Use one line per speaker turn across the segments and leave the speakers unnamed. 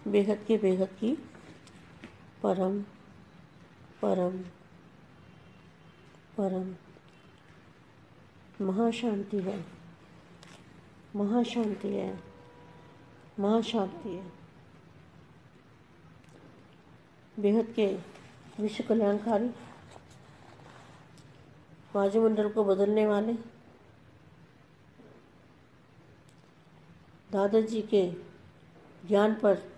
बेहद की परम परम परम महाशांति है, महाशांति है, महाशांति है। बेहद के विश्व कल्याणकारी, वायुमंडल को बदलने वाले दादाजी के ज्ञान पर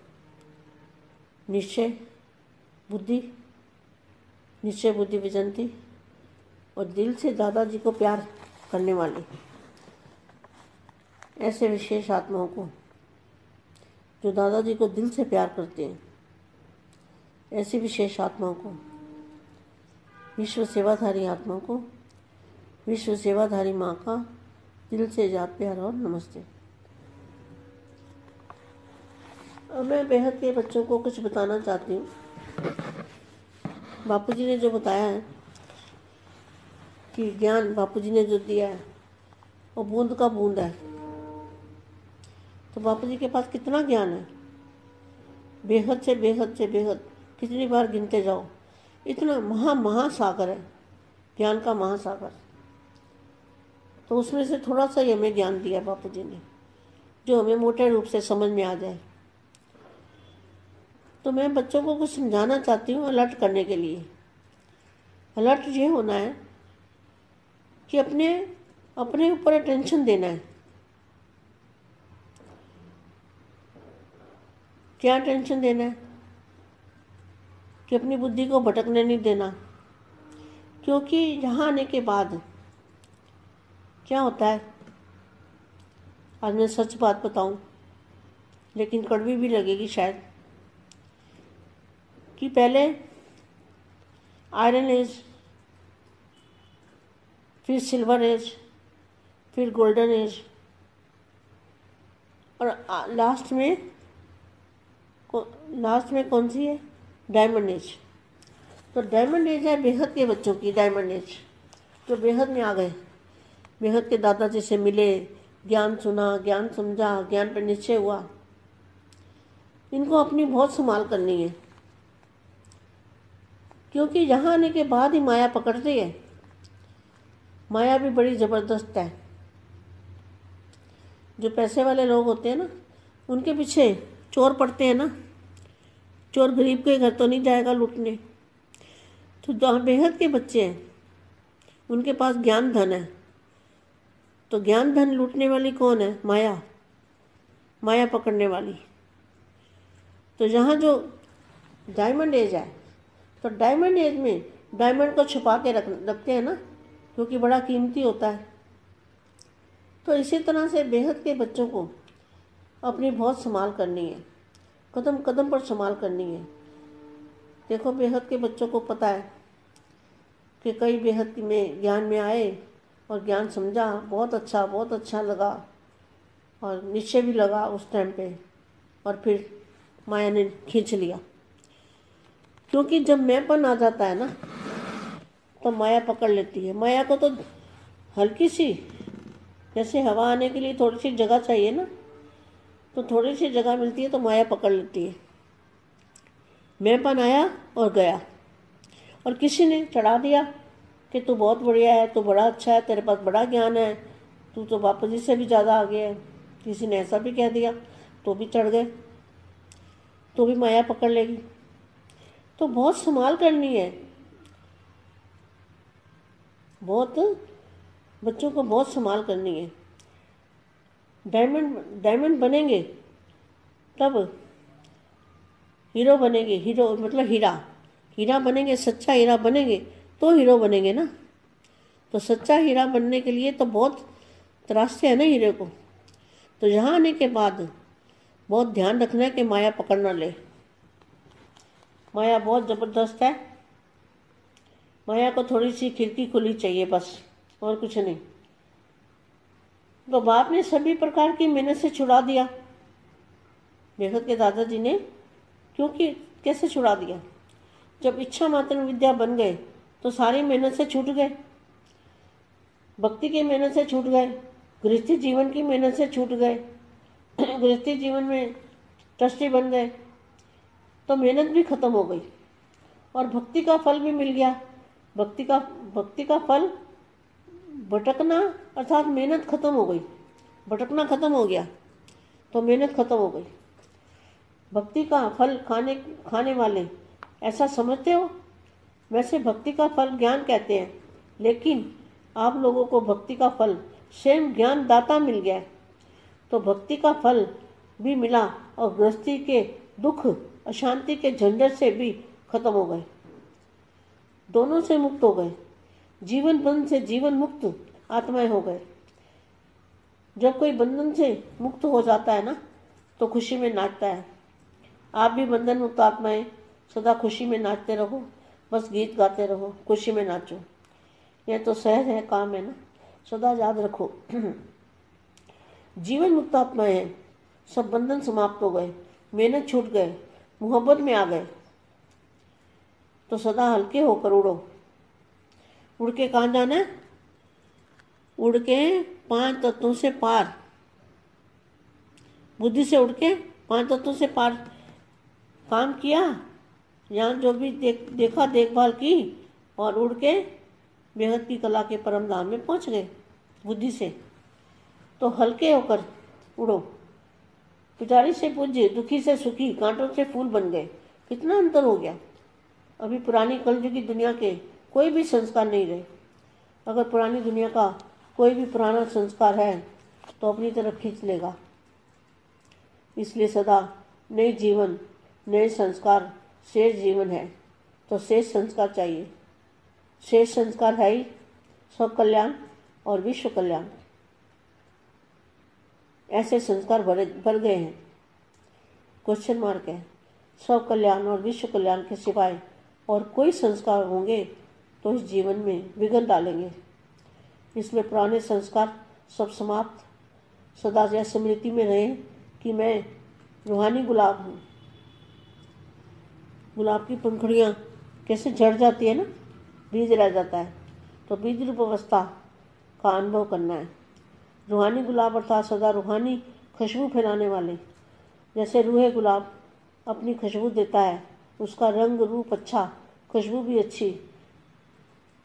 निश्चय बुद्धि विजंती और दिल से दादाजी को प्यार करने वाले ऐसे विशेष आत्माओं को, जो दादाजी को दिल से प्यार करते हैं, ऐसी विशेष आत्माओं को, विश्व सेवाधारी आत्माओं को, विश्व सेवाधारी माँ का दिल से याद प्यार और नमस्ते। अब मैं बेहद के बच्चों को कुछ बताना चाहती हूँ। बापूजी ने जो बताया है कि ज्ञान बापूजी ने जो दिया है वो बूंद का बूंद है, तो बापूजी के पास कितना ज्ञान है, बेहद से बेहद कितनी बार गिनते जाओ, इतना महासागर है, ज्ञान का महासागर। तो उसमें से थोड़ा सा ही हमें ज्ञान दिया बापूजी ने, जो हमें मोटे रूप से समझ में आ जाए। तो मैं बच्चों को कुछ समझाना चाहती हूँ अलर्ट करने के लिए। अलर्ट ये होना है कि अपने ऊपर अटेंशन देना है। क्या अटेंशन देना है? कि अपनी बुद्धि को भटकने नहीं देना, क्योंकि यहाँ आने के बाद क्या होता है, आज मैं सच बात बताऊं, लेकिन कड़वी भी लगेगी शायद, कि पहले आयरन एज, फिर सिल्वर एज, फिर गोल्डन एज, और लास्ट में कौन सी है? Diamond age. तो डायमंड एज है बेहद के बच्चों की, डायमंड एज, जो बेहद में आ गए, बेहद के दादाजी से मिले, ज्ञान सुना, ज्ञान समझा, ज्ञान पर निश्चय हुआ। इनको अपनी बहुत संभाल करनी है, क्योंकि यहाँ आने के बाद ही माया पकड़ती है। माया भी बड़ी ज़बरदस्त है। जो पैसे वाले लोग होते हैं ना, उनके पीछे चोर पड़ते हैं ना। चोर गरीब के घर तो नहीं जाएगा लूटने। तो जहाँ बेहद के बच्चे हैं, उनके पास ज्ञान धन है। तो ज्ञान धन लूटने वाली कौन है? माया, माया पकड़ने वाली। तो यहाँ जो डायमंड एज है, तो डायमंड एज में डायमंड को छुपा के रखते हैं ना, क्योंकि बड़ा कीमती होता है। तो इसी तरह से बेहद के बच्चों को अपनी बहुत संभाल करनी है, कदम कदम पर संभाल करनी है। देखो, बेहद के बच्चों को पता है कि कई बेहद में ज्ञान में आए और ज्ञान समझा, बहुत अच्छा लगा और निश्चय भी लगा उस टाइम पे, और फिर माया ने खींच लिया। क्योंकि जब मैंपन आ जाता है ना, तो माया पकड़ लेती है। माया को तो हल्की सी, जैसे हवा आने के लिए थोड़ी सी जगह चाहिए ना, तो थोड़ी सी जगह मिलती है तो माया पकड़ लेती है। मैंपन आया और गया, और किसी ने चढ़ा दिया कि तू बहुत बढ़िया है, तू बड़ा अच्छा है, तेरे पास बड़ा ज्ञान है, तू तो बापू जी से भी ज़्यादा आगे है। किसी ने ऐसा भी कह दिया तो भी चढ़ गए, तो भी माया पकड़ लेगी। तो बहुत संभाल करनी है, बहुत बच्चों को बहुत संभाल करनी है। डायमंड बनेंगे तब हीरो बनेंगे। हीरो मतलब हीरा बनेंगे, सच्चा हीरा बनेंगे तो हीरो बनेंगे ना। तो सच्चा हीरा बनने के लिए तो बहुत तरासते हैं ना हीरे को। तो यहाँ आने के बाद बहुत ध्यान रखना है कि माया पकड़ ना ले। माया बहुत ज़बरदस्त है। माया को थोड़ी सी खिड़की खुली चाहिए बस, और कुछ नहीं। तो बाप ने सभी प्रकार की मेहनत से छुड़ा दिया, बेहद के दादाजी ने। क्योंकि कैसे छुड़ा दिया? जब इच्छा मात्र विद्या बन गए तो सारी मेहनत से छूट गए, भक्ति की मेहनत से छूट गए, गृहस्थी जीवन की मेहनत से छूट गए। गृहस्थी जीवन में ट्रस्टी बन गए, तो मेहनत भी खत्म हो गई और भक्ति का फल भी मिल गया। भक्ति का फल भटकना अर्थात मेहनत खत्म हो गई, भटकना खत्म हो गया तो मेहनत खत्म हो गई। भक्ति का फल खाने वाले ऐसा समझते हो? वैसे भक्ति का फल ज्ञान कहते हैं, लेकिन आप लोगों को भक्ति का फल स्वयं ज्ञान दाता मिल गया, तो भक्ति का फल भी मिला और गृहस्थी के दुख अशांति के झंझट से भी खत्म हो गए, दोनों से मुक्त हो गए। जीवन बंधन से जीवन मुक्त आत्माएं हो गए। जब कोई बंधन से मुक्त हो जाता है ना तो खुशी में नाचता है। आप भी बंधन मुक्त आत्माएं सदा खुशी में नाचते रहो, बस गीत गाते रहो, खुशी में नाचो। यह तो सहज है, काम है ना, सदा याद रखो। जीवन मुक्त आत्माएं हैं, सब बंधन समाप्त हो गए, मेहनत छूट गए, मोहब्बत में आ गए, तो सदा हल्के होकर उड़ो। उड़ के कहाँ जाना है? उड़ के 5 तत्वों से पार, बुद्धि से उड़ के 5 तत्वों से पार काम किया, यहाँ जो भी देखा देखभाल की और उड़ के बेहद की कला के परम धाम में पहुँच गए बुद्धि से। तो हल्के होकर उड़ो। पुजारी से पूज्य, दुखी से सुखी, कांटों से फूल बन गए। कितना अंतर हो गया। अभी पुरानी कलयुग की दुनिया के कोई भी संस्कार नहीं रहे। अगर पुरानी दुनिया का कोई भी पुराना संस्कार है तो अपनी तरफ खींच लेगा। इसलिए सदा नए जीवन, नए संस्कार, शेष जीवन है तो शेष संस्कार चाहिए। शेष संस्कार है ही स्व कल्याण और विश्व कल्याण। ऐसे संस्कार भर गए हैं, क्वेश्चन मार्क है। स्व कल्याण और विश्व कल्याण के सिवाय और कोई संस्कार होंगे तो इस जीवन में विघ्न डालेंगे। इसलिए पुराने संस्कार सब समाप्त, सदा यह स्मृति में रहे कि मैं रूहानी गुलाब हूँ। गुलाब की पंखुड़ियाँ कैसे झड़ जाती है ना, बीज रह जाता है, तो बीज रूप अवस्था का अनुभव करना है। रूहानी गुलाब अर्थात सदा रूहानी खुशबू फैलाने वाले। जैसे रूहे गुलाब अपनी खुशबू देता है, उसका रंग रूप अच्छा, खुशबू भी अच्छी,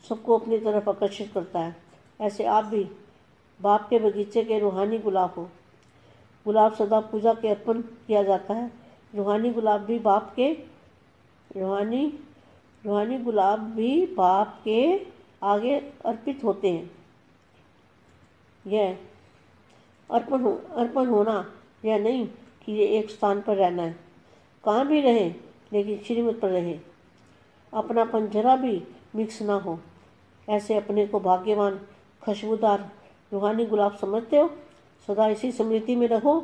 सबको अपनी तरफ आकर्षित करता है। ऐसे आप भी बाप के बगीचे के रूहानी गुलाब हो। गुलाब सदा पूजा के अर्पण किया जाता है। रूहानी गुलाब भी बाप के रूहानी गुलाब भी बाप के आगे अर्पित होते हैं। यह अर्पण होना यह नहीं कि ये एक स्थान पर रहना है, कहाँ भी रहे लेकिन श्रीमत पर रहे, अपनापन जरा भी मिक्स ना हो। ऐसे अपने को भाग्यवान खुशबूदार रूहानी गुलाब समझते हो? सदा इसी स्मृति में रहो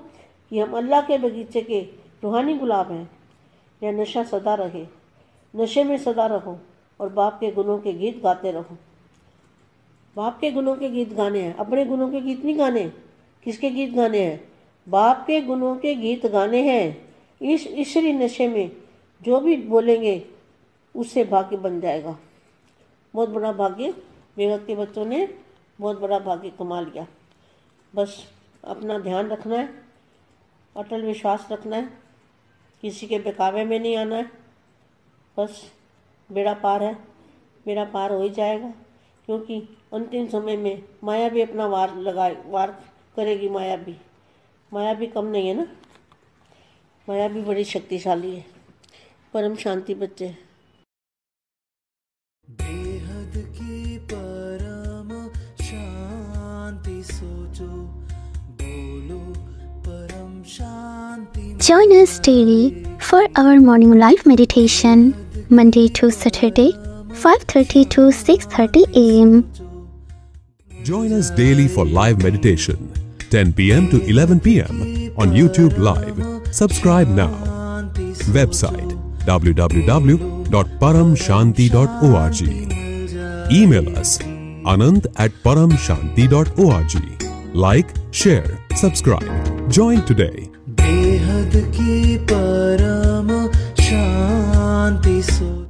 कि हम अल्लाह के बगीचे के रूहानी गुलाब हैं। यह नशा सदा रहे, नशे में सदा रहो और बाप के गुणों के गीत गाते रहो। बाप के गुणों के गीत गाने हैं, अपने गुणों के गीत नहीं गाने। किसके गीत गाने हैं? बाप के गुणों के गीत गाने हैं। इस ईश्वरी नशे में जो भी बोलेंगे उससे भाग्य बन जाएगा। बहुत बड़ा भाग्य बेगत के बच्चों ने बहुत बड़ा भाग्य कमा लिया। बस अपना ध्यान रखना है, अटल विश्वास रखना है, किसी के बहकावे में नहीं आना है। बस बेड़ा पार है, बेड़ा पार हो ही जाएगा, क्योंकि अंतिम समय में माया भी अपना वार करेगी। माया भी कम नहीं है ना, माया भी बड़ी शक्तिशाली है। परम शांति बच्चे।
बेहद की परम शांति सोचो, बोलो परम शांति।
Join us daily for our morning live meditation, Monday to Saturday, 5:30 to 6:30 a.m.
Join us daily for live meditation, 10 p.m. to 11 p.m. on YouTube Live. Subscribe now. Website www.paramshanti.org. Email us anant@paramshanti.org. Like, share, subscribe. Join today.
बेहद की परम शांति सो